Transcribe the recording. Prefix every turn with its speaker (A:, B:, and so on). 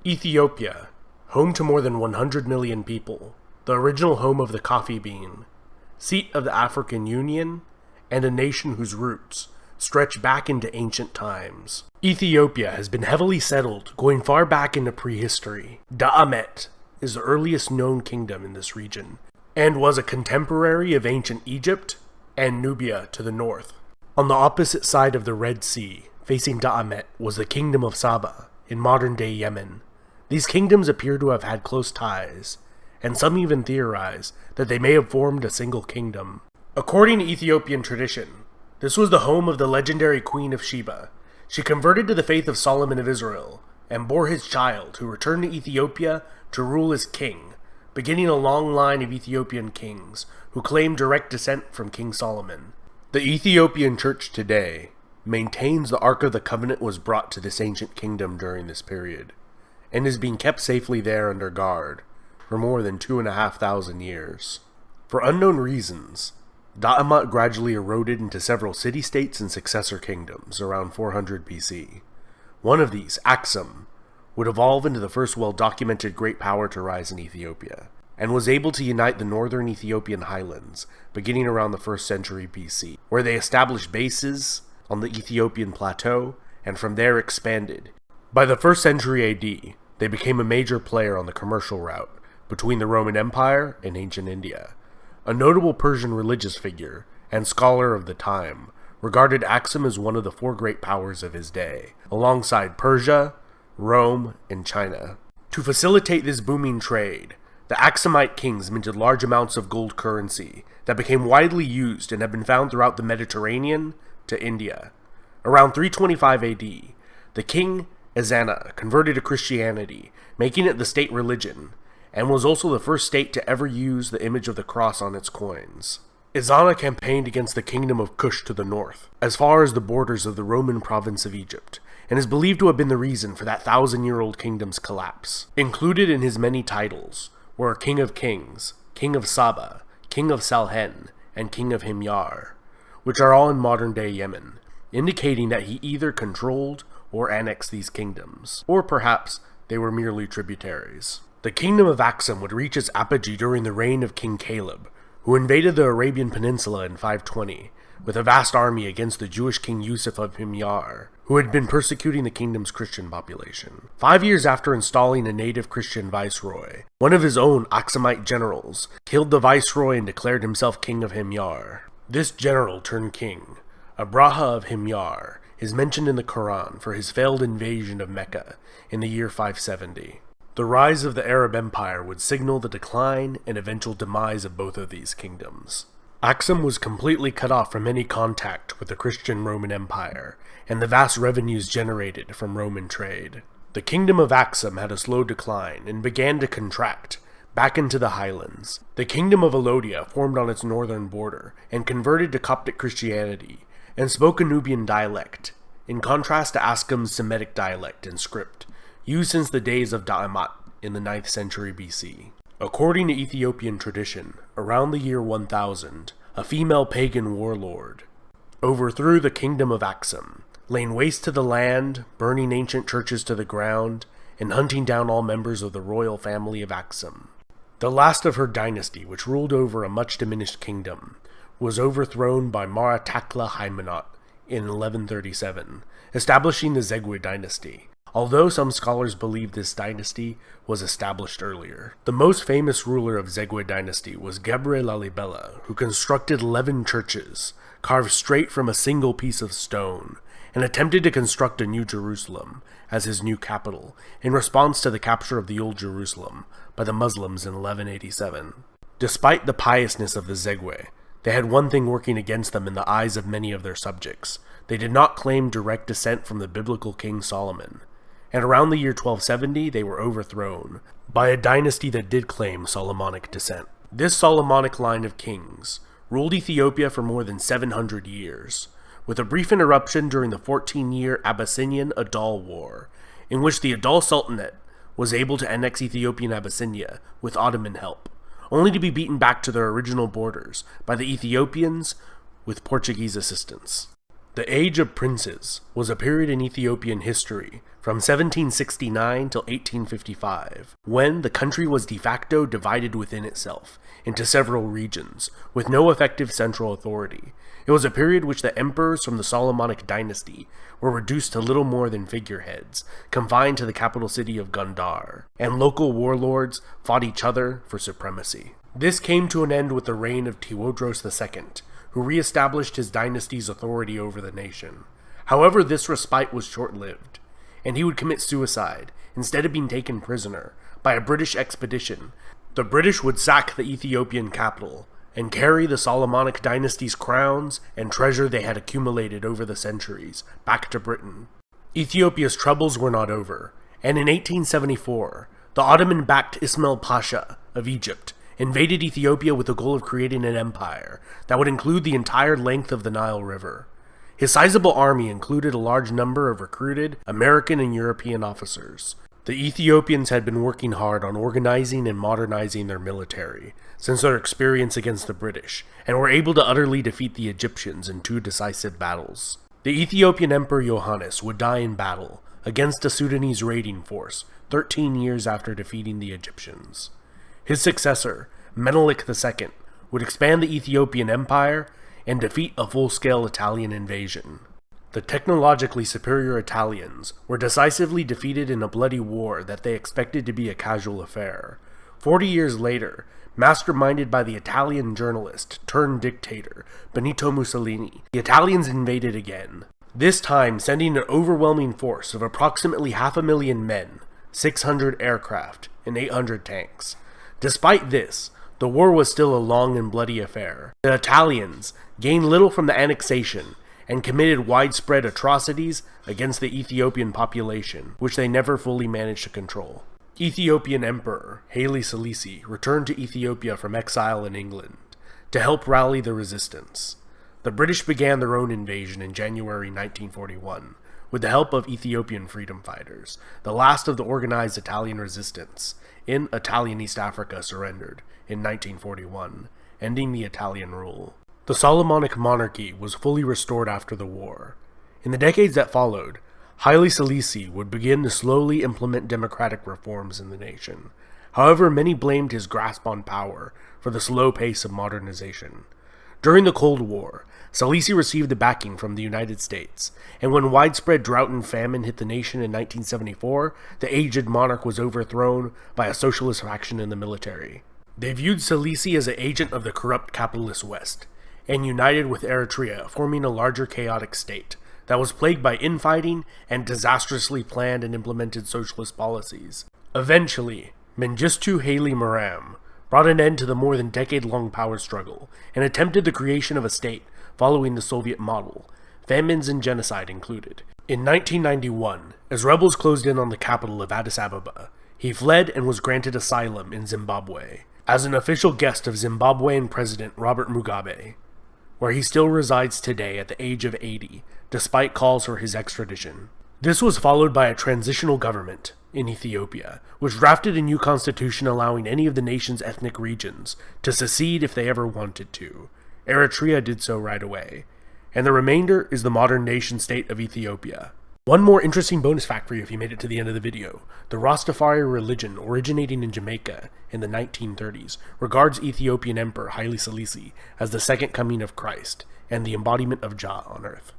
A: Ethiopia, home to more than 100 million people, the original home of the coffee bean, seat of the African Union, and a nation whose roots stretch back into ancient times. Ethiopia has been heavily settled, going far back into prehistory. Da'amet is the earliest known kingdom in this region, and was a contemporary of ancient Egypt and Nubia to the north. On the opposite side of the Red Sea, facing Da'amet, was the kingdom of Saba, in modern-day Yemen. These kingdoms appear to have had close ties, and some even theorize that they may have formed a single kingdom. According to Ethiopian tradition, this was the home of the legendary Queen of Sheba. She converted to the faith of Solomon of Israel, and bore his child, who returned to Ethiopia to rule as king, beginning a long line of Ethiopian kings, who claimed direct descent from King Solomon. The Ethiopian Church today maintains the Ark of the Covenant was brought to this ancient kingdom during this period, and is being kept safely there under guard for more than 2,500 years. For unknown reasons, Da'amet gradually eroded into several city-states and successor kingdoms around 400 BC. One of these, Aksum, would evolve into the first well-documented great power to rise in Ethiopia, and was able to unite the northern Ethiopian highlands beginning around the 1st century BC, where they established bases on the Ethiopian plateau, and from there expanded. By the 1st century AD, they became a major player on the commercial route between the Roman Empire and ancient India. A notable Persian religious figure and scholar of the time regarded Aksum as one of the 4 great powers of his day, alongside Persia, Rome, and China. To facilitate this booming trade, the Aksumite kings minted large amounts of gold currency that became widely used and have been found throughout the Mediterranean to India. Around 325 AD, the king Ezana converted to Christianity, making it the state religion, and was also the first state to ever use the image of the cross on its coins. Ezana campaigned against the kingdom of Kush to the north, as far as the borders of the Roman province of Egypt, and is believed to have been the reason for that 1,000-year-old kingdom's collapse. Included in his many titles were King of Kings, King of Saba, King of Salhen, and King of Himyar, which are all in modern-day Yemen, indicating that he either controlled or annexed these kingdoms, or perhaps they were merely tributaries. The kingdom of Aksum would reach its apogee during the reign of King Caleb, who invaded the Arabian Peninsula in 520, with a vast army against the Jewish King Yusuf of Himyar, who had been persecuting the kingdom's Christian population. 5 years after installing a native Christian viceroy, one of his own Aksumite generals killed the viceroy and declared himself King of Himyar. This general turned king, Abraha of Himyar, is mentioned in the Quran for his failed invasion of Mecca in the year 570. The rise of the Arab Empire would signal the decline and eventual demise of both of these kingdoms. Aksum was completely cut off from any contact with the Christian Roman Empire, and the vast revenues generated from Roman trade. The kingdom of Aksum had a slow decline and began to contract back into the highlands. The kingdom of Alodia formed on its northern border and converted to Coptic Christianity and spoke a Nubian dialect, in contrast to Aksum's Semitic dialect and script, used since the days of Da'amet in the 9th century BC. According to Ethiopian tradition, around the year 1000, a female pagan warlord overthrew the kingdom of Aksum, laying waste to the land, burning ancient churches to the ground, and hunting down all members of the royal family of Aksum. The last of her dynasty, which ruled over a much diminished kingdom, was overthrown by Maratakla Haymanot in 1137, establishing the Zegwe dynasty, although some scholars believe this dynasty was established earlier. The most famous ruler of Zegwe dynasty was Gebre Lalibela, who constructed 11 churches, carved straight from a single piece of stone, and attempted to construct a new Jerusalem as his new capital, in response to the capture of the Old Jerusalem by the Muslims in 1187. Despite the piousness of the Zegwe, they had one thing working against them in the eyes of many of their subjects. They did not claim direct descent from the biblical King Solomon, and around the year 1270 they were overthrown by a dynasty that did claim Solomonic descent. This Solomonic line of kings ruled Ethiopia for more than 700 years, with a brief interruption during the 14-year Abyssinian Adal War, in which the Adal Sultanate was able to annex Ethiopian Abyssinia with Ottoman help, only to be beaten back to their original borders by the Ethiopians with Portuguese assistance. The Age of Princes was a period in Ethiopian history from 1769 till 1855, when the country was de facto divided within itself into several regions, with no effective central authority. It was a period which the emperors from the Solomonic dynasty were reduced to little more than figureheads, confined to the capital city of Gondar, and local warlords fought each other for supremacy. This came to an end with the reign of Tewodros II, who re-established his dynasty's authority over the nation. However, this respite was short-lived, and he would commit suicide instead of being taken prisoner by a British expedition. The British would sack the Ethiopian capital and carry the Solomonic dynasty's crowns and treasure they had accumulated over the centuries back to Britain. Ethiopia's troubles were not over, and in 1874, the Ottoman-backed Ismail Pasha of Egypt invaded Ethiopia with the goal of creating an empire that would include the entire length of the Nile River. His sizable army included a large number of recruited American and European officers. The Ethiopians had been working hard on organizing and modernizing their military since their experience against the British, and were able to utterly defeat the Egyptians in 2 decisive battles. The Ethiopian Emperor Yohannes would die in battle against a Sudanese raiding force 13 years after defeating the Egyptians. His successor, Menelik II, would expand the Ethiopian Empire and defeat a full-scale Italian invasion. The technologically superior Italians were decisively defeated in a bloody war that they expected to be a casual affair. 40 years later, masterminded by the Italian journalist turned dictator Benito Mussolini, the Italians invaded again, this time sending an overwhelming force of approximately 500,000 men, 600 aircraft, and 800 tanks. Despite this, the war was still a long and bloody affair. The Italians gained little from the annexation and committed widespread atrocities against the Ethiopian population, which they never fully managed to control. Ethiopian Emperor Haile Selassie returned to Ethiopia from exile in England to help rally the resistance. The British began their own invasion in January 1941 with the help of Ethiopian freedom fighters. The last of the organized Italian resistance in Italian East Africa surrendered in 1941, ending the Italian rule. The Solomonic monarchy was fully restored after the war. In the decades that followed, Haile Selassie would begin to slowly implement democratic reforms in the nation. However, many blamed his grasp on power for the slow pace of modernization. During the Cold War, Selassie received the backing from the United States, and when widespread drought and famine hit the nation in 1974, the aged monarch was overthrown by a socialist faction in the military. They viewed Selassie as an agent of the corrupt capitalist West, and united with Eritrea, forming a larger chaotic state that was plagued by infighting and disastrously planned and implemented socialist policies. Eventually, Mengistu Haile Mariam brought an end to the more than decade-long power struggle and attempted the creation of a state following the Soviet model, famines and genocide included. In 1991, as rebels closed in on the capital of Addis Ababa, he fled and was granted asylum in Zimbabwe as an official guest of Zimbabwean President Robert Mugabe, where he still resides today at the age of 80, despite calls for his extradition. This was followed by a transitional government in Ethiopia, which drafted a new constitution allowing any of the nation's ethnic regions to secede if they ever wanted to. Eritrea did so right away, and the remainder is the modern nation-state of Ethiopia. One more interesting bonus fact for you if you made it to the end of the video. The Rastafari religion, originating in Jamaica in the 1930s, regards Ethiopian Emperor Haile Selassie as the second coming of Christ and the embodiment of Jah on earth.